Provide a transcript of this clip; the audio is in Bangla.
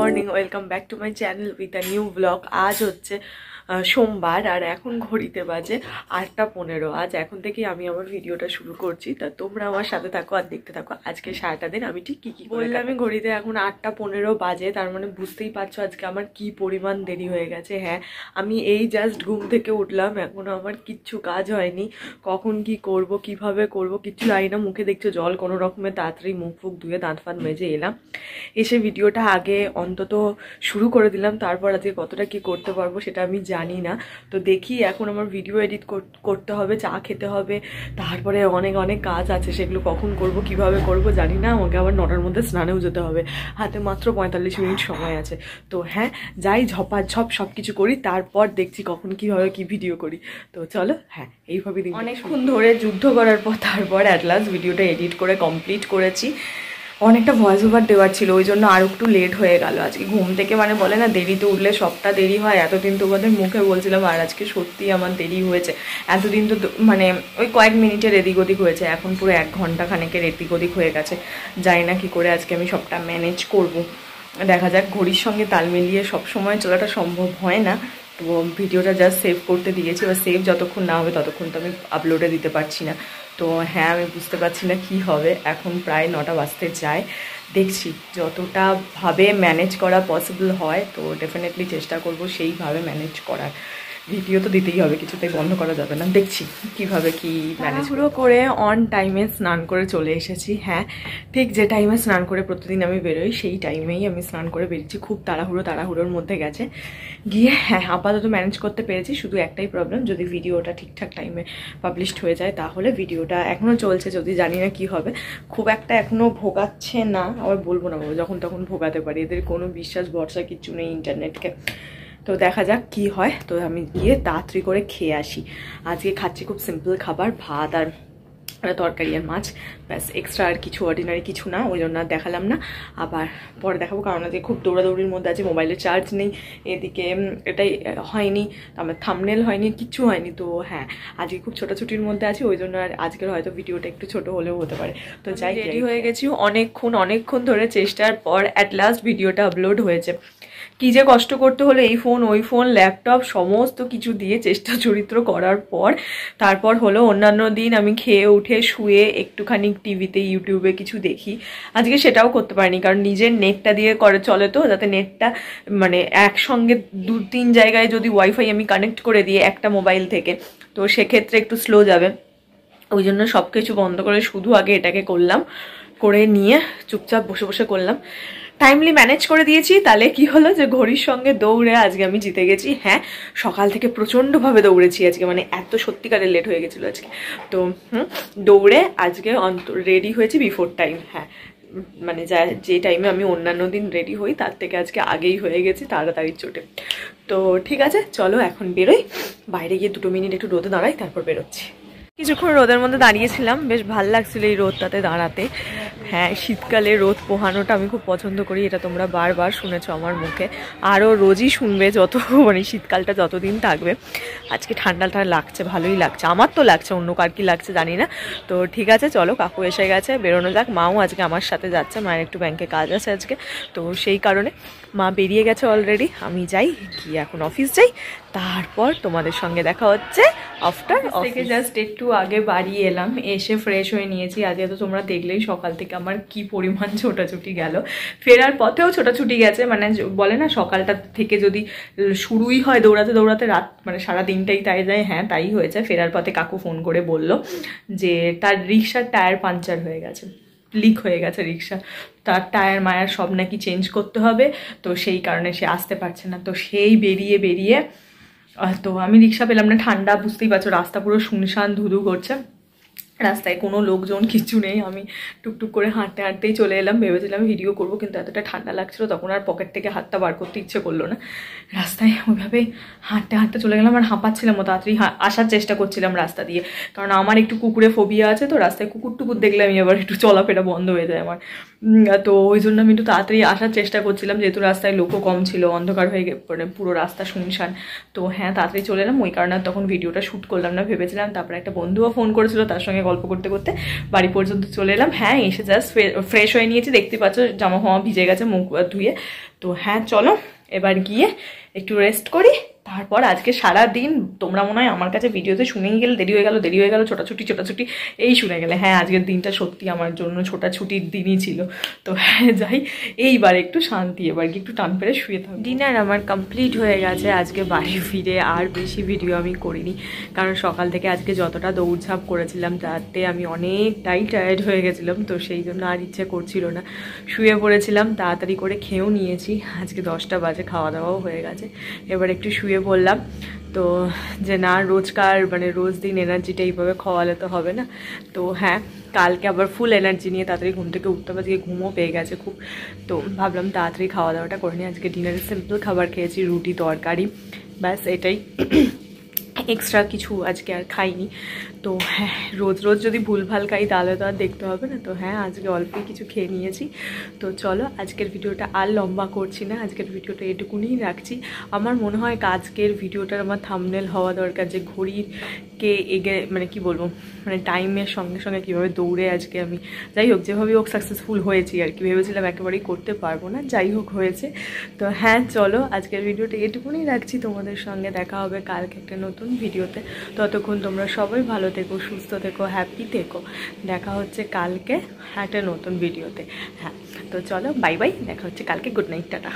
Morning, welcome back to my channel with a new blog. আজ হচ্ছে সোমবার আর এখন ঘড়িতে বাজে 8:15। আজ এখন থেকেই আমি আমার ভিডিওটা শুরু করছি, তা তোমরা আমার সাথে থাকো আর দেখতে থাকো আজকে সারাটা দিন আমি ঠিক কী বললাম। আমি ঘড়িতে এখন 8:15 বাজে, তার মানে বুঝতেই পারছো আজকে আমার কি পরিমাণ দেরি হয়ে গেছে। হ্যাঁ, আমি এই জাস্ট ঘুম থেকে উঠলাম, এখনও আমার কিচ্ছু কাজ হয়নি। কখন কি করব, কিভাবে করব কিচ্ছু জানি না। মুখে দেখছো জল, কোনো রকমে তাড়াতাড়ি মুখ ফুক ধুয়ে দাঁত ফাঁত মেজে এলাম, এসে ভিডিওটা আগে অন্তত শুরু করে দিলাম। তারপর আজকে কতটা কি করতে পারবো সেটা আমি জানি না। তো দেখি, এখন আমার ভিডিও এডিট করতে হবে, চা খেতে হবে, তারপরে অনেক অনেক কাজ আছে, সেগুলো কখন করব কিভাবে করব জানি না। আমাকে আবার 9টার মধ্যে স্নানেও যেতে হবে, হাতে মাত্র 45 মিনিট সময় আছে। তো হ্যাঁ, যাই ঝপাঝপ সব কিছু করি, তারপর দেখছি কখন কিভাবে কি ভিডিও করি। তো চলো, হ্যাঁ এইভাবে দিন অনেকক্ষণ ধরে যুদ্ধ করার পর তারপর অ্যাট লাস্ট ভিডিওটা এডিট করে কমপ্লিট করেছি। অনেকটা ভয়েস ওভার দেওয়ার ছিল, ওই জন্য আরও একটু লেট হয়ে গেল আজকে ঘুম থেকে। মানে বলে না দেরিতে উঠলে সবটা দেরি হয়, এতদিন তোমাদের মুখে বলছিলাম আর আজকে সত্যি আমার দেরি হয়েছে। এতদিন তো মানে ওই কয়েক মিনিটের এদিক ওদিক হয়েছে, এখন পুরো 1 ঘন্টা খানেকের এদিক ওদিক হয়ে গেছে। জানি না কি করে আজকে আমি সবটা ম্যানেজ করব, দেখা যাক। ঘড়ির সঙ্গে তাল মিলিয়ে সবসময় চলাটা সম্ভব হয় না। তো ভিডিওটা জাস্ট সেভ করতে দিয়েছি, এবার সেভ যতক্ষণ না হবে ততক্ষণ তো আমি আপলোডে দিতে পারছি না। তো হ্যাঁ, আমি বুঝতে পারছি না কি হবে। এখন প্রায় 9টা বাজতে যায়, দেখছি যতটা ভাবে ম্যানেজ করা পসিবল হয় তো ডেফিনেটলি চেষ্টা করব সেইভাবে ম্যানেজ করার। ভিডিও তো দিতেই হবে, কিছুতেই বন্ধ করা যাবে না। দেখছি কিভাবে কি ম্যানেজ করে অন টাইমে স্নান করে চলে এসেছি। হ্যাঁ, ঠিক যে টাইমে স্নান করে প্রতিদিন আমি বেরোই সেই টাইমেই আমি স্নান করে বেরিয়েছি। খুব তাড়াহুড়োর মধ্যে গেছে গিয়ে। হ্যাঁ, আপাতত ম্যানেজ করতে পেরেছি। শুধু একটাই প্রবলেম, যদি ভিডিওটা ঠিকঠাক টাইমে পাবলিশড হয়ে যায় তাহলে। ভিডিওটা এখনও চলছে, যদি জানি না কি হবে। খুব একটা এখনও ভোগাচ্ছে না, আবার বলবো না বাবা, যখন তখন ভোগাতে পারি। এদের কোনো বিশ্বাস ভরসা কিচ্ছু নেই ইন্টারনেটকে। তো দেখা যাক কি হয়। তো আমি গিয়ে তাড়াতাড়ি করে খেয়ে আসি। আজকে খাচ্ছি খুব সিম্পল খাবার, ভাত আর তরকারি আর মাছ, ব্যাস। এক্সট্রা আর কিছু অর্ডিনারি কিছু না, ওই জন্য আর দেখালাম না। আবার পরে দেখাবো, কারণ আজকে খুব দৌড়াদৌড়ির মধ্যে আছে। মোবাইলে চার্জ নেই, এদিকে এটাই হয়নি, আমার থাম্বনেল হয়নি, কিচ্ছু হয়নি। তো হ্যাঁ, আজকে খুব ছোটাছুটির মধ্যে আছে, ওই জন্য আর আজকের হয়তো ভিডিওটা একটু ছোট হলেও হতে পারে। তো যাই, রেডি হয়ে গেছি অনেকক্ষণ ধরে চেষ্টার পর অ্যাট লাস্ট ভিডিওটা আপলোড হয়েছে। কি যে কষ্ট করতে হলো, এই ফোন ওই ফোন ল্যাপটপ সমস্ত কিছু দিয়ে চেষ্টা চরিত্র করার পর তারপর হলো। অন্যান্য দিন আমি খেয়ে উঠে শুয়ে একটুখানি টিভিতে ইউটিউবে কিছু দেখি, আজকে সেটাও করতে পারিনি, কারণ নিজের নেটটা দিয়ে করে চলে, তো যাতে নেটটা মানে একসঙ্গে 2-3 জায়গায় যদি ওয়াইফাই আমি কানেক্ট করে দিই একটা মোবাইল থেকে, তো সেক্ষেত্রে একটু স্লো যাবে। ওই জন্য সব কিছু বন্ধ করে শুধু আগে এটাকে করলাম, করে নিয়ে চুপচাপ বসে বসে করলাম। টাইমলি ম্যানেজ করে দিয়েছি। তাহলে কি হলো যে ঘড়ির সঙ্গে দৌড়ে আজকে আমি জিতে গেছি। হ্যাঁ, সকাল থেকে প্রচণ্ডভাবে দৌড়েছি আজকে, মানে এত সত্যিকারের লেট হয়ে গেছিলো আজকে। তো দৌড়ে আজকে রেডি হয়েছি বিফোর টাইম। হ্যাঁ, মানে যে টাইমে আমি অন্যান্য দিন রেডি হই তার থেকে আজকে আগেই হয়ে গেছি তাড়াতাড়ির চোটে। তো ঠিক আছে, চলো এখন বেরোই। বাইরে গিয়ে 2 মিনিট একটু রোদে দাঁড়াই, তারপর বেরোচ্ছি। কিছুক্ষণ রোদের মধ্যে দাঁড়িয়েছিলাম, বেশ ভাল লাগছিল এই রোদটাতে দাঁড়াতে। হ্যাঁ, শীতকালে রোদ পোহানোটা আমি খুব পছন্দ করি, এটা তোমরা বারবার শুনেছো আমার মুখে, আরও রোজই শুনবে যত মানে শীতকালটা যতদিন থাকবে। আজকে ঠান্ডাটা লাগছে, ভালোই লাগছে, আমার তো লাগছে, অন্য কার কি লাগছে জানি না। তো ঠিক আছে, চলো, কাকু এসে গেছে, বেরোনো যাক। মাও আজকে আমার সাথে যাচ্ছে, মায়ের একটু ব্যাংকে কাজ আছে আজকে, তো সেই কারণে মা বেরিয়ে গেছে অলরেডি। আমি যাই, গিয়ে এখন অফিস যাই, তারপর তোমাদের সঙ্গে দেখা হচ্ছে আফটার থেকে। জাস্ট একটু আগে বাড়ি এলাম, এসে ফ্রেশ হয়ে নিয়েছি। আজকে তো তোমরা দেখলেই সকাল থেকে আমার কি পরিমাণ ছোটাছুটি গেল, ফেরার পথেও ছোটাছুটি গেছে। মানে বলে না সকালটা থেকে যদি শুরুই হয় দৌড়াতে দৌড়াতে, রাত মানে সারা দিনটাই তাই যায়। হ্যাঁ, তাই হয়েছে। ফেরার পথে কাকু ফোন করে বলল যে তার রিক্সার টায়ার পাঞ্চার হয়ে গেছে, লিক হয়ে গেছে রিক্সা, তার টায়ার মায়ার সব নাকি চেঞ্জ করতে হবে, তো সেই কারণে সে আসতে পারছে না। তো সেই বেরিয়ে তো আমি রিক্সা পেলাম না, ঠান্ডা বুঝতেই পারছো, রাস্তা পুরো শুনশান ধুধু করছে, রাস্তায় কোনো লোকজন কিছু নেই। আমি টুকটুক করে হাঁটতেই চলে এলাম। ভেবেছিলাম ভিডিও করব, কিন্তু এতটা ঠান্ডা লাগছিলো তখন আর পকেট থেকে হাতটা বার করতে ইচ্ছে করলো না। রাস্তায় ওইভাবে হাঁটতে চলে গেলাম, আর হাঁপাচ্ছিলাম, তাড়াতাড়ি আসার চেষ্টা করছিলাম রাস্তা দিয়ে, কারণ আমার একটু কুকুরে ফোবিয়া আছে। তো রাস্তায় কুকুর টুকুর দেখলে আমি আবার একটু চলাফেরা বন্ধ হয়ে যায় আমার। তো ওই জন্য আমি একটু তাড়াতাড়ি আসার চেষ্টা করছিলাম, যেহেতু রাস্তায় লোকও কম ছিল, অন্ধকার হয়ে মানে পুরো রাস্তা শুনশান। তো হ্যাঁ, তাড়াতাড়ি চলে এলাম, ওই কারণে তখন ভিডিওটা শ্যুট করলাম না ভেবেছিলাম। তারপরে একটা বন্ধুও ফোন করেছিল, তার সঙ্গে গল্প করতে করতে বাড়ি পর্যন্ত চলে এলাম। হ্যাঁ, এসে জাস্ট ফ্রেশ হয়ে নিয়েছি, দেখতে পাচ্ছ জামা ফামা ভিজে গেছে মুখ ধুয়ে। তো হ্যাঁ চলো এবার গিয়ে একটু রেস্ট করি। তারপর আজকে সারা দিন তোমরা মনে হয় আমার কাছে ভিডিওতে শুনেই গেলে দেরি হয়ে গেল ছোটাছুটি এই শুনে গেলে। হ্যাঁ, আজকের দিনটা সত্যি আমার জন্য ছোটাছুটির দিনই ছিল। তো হ্যাঁ যাই, এইবার একটু শান্তি, এবার কি একটু টান পেরে শুয়ে থাকবো। ডিনার আমার কমপ্লিট হয়ে গেছে। আজকে বাড়ি ফিরে আর বেশি ভিডিও আমি করিনি, কারণ সকাল থেকে আজকে যতটা দৌড়ঝাঁপ করেছিলাম তাতে আমি অনেকটাই টায়ার্ড হয়ে গেছিলাম। তো সেই জন্য আর ইচ্ছে করছিল না, শুয়ে পড়েছিলাম। তাড়াতাড়ি করে খেয়েও নিয়েছি, আজকে 10টা বাজে খাওয়া দাওয়াও হয়ে গেছে। এবার একটু শুয়ে বললাম তো যে না, রোজকার মানে রোজ দিন এনার্জিটা এইভাবে খাওয়ালে তো হবে না। তো হ্যাঁ, কালকে আবার ফুল এনার্জি নিয়ে তাড়াতাড়ি ঘুম থেকে উঠতে হবে, আজকে ঘুমও পেয়ে গেছে খুব। তো ভাবলাম তাড়াতাড়ি খাওয়া দাওয়াটা করে নিই। আজকে ডিনারে সিম্পল খাবার খেয়েছি, রুটি তরকারি, ব্যাস এটাই, এক্সট্রা কিছু আজকে আর খাইনি। তো হ্যাঁ, রোজ রোজ যদি ভুলভাল খাই তাহলে তো আর দেখতে হবে না। তো হ্যাঁ, আজকে অল্পই কিছু খেয়ে নিয়েছি। তো চলো আজকের ভিডিওটা আর লম্বা করছি না, আজকের ভিডিওটা এটুকুনিই রাখছি। আমার মনে হয় আজকের ভিডিওটার আমার থাম্বনেল হওয়া দরকার, যে ঘড়িকে মানে কি বলবো, মানে টাইমের সঙ্গে সঙ্গে কীভাবে দৌড়ে আজকে আমি, যাই হোক যেভাবেই হোক সাকসেসফুল হয়েছি আর কি। ভেবেছিলাম একেবারেই করতে পারবো না, যাই হোক হয়েছে। তো হ্যাঁ চলো আজকের ভিডিওটা এটুকুনি রাখছি, তোমাদের সঙ্গে দেখা হবে কালকে একটা নতুন ভিডিওতে। ততক্ষণ তোমরা সবাই ভালো থেকো, সুস্থ থেকো, হ্যাপি থেকো। দেখা হচ্ছে কালকে একটা নতুন ভিডিওতে। হ্যাঁ তো চলো বাই বাই, দেখা হচ্ছে কালকে, গুড নাইট, টাটা।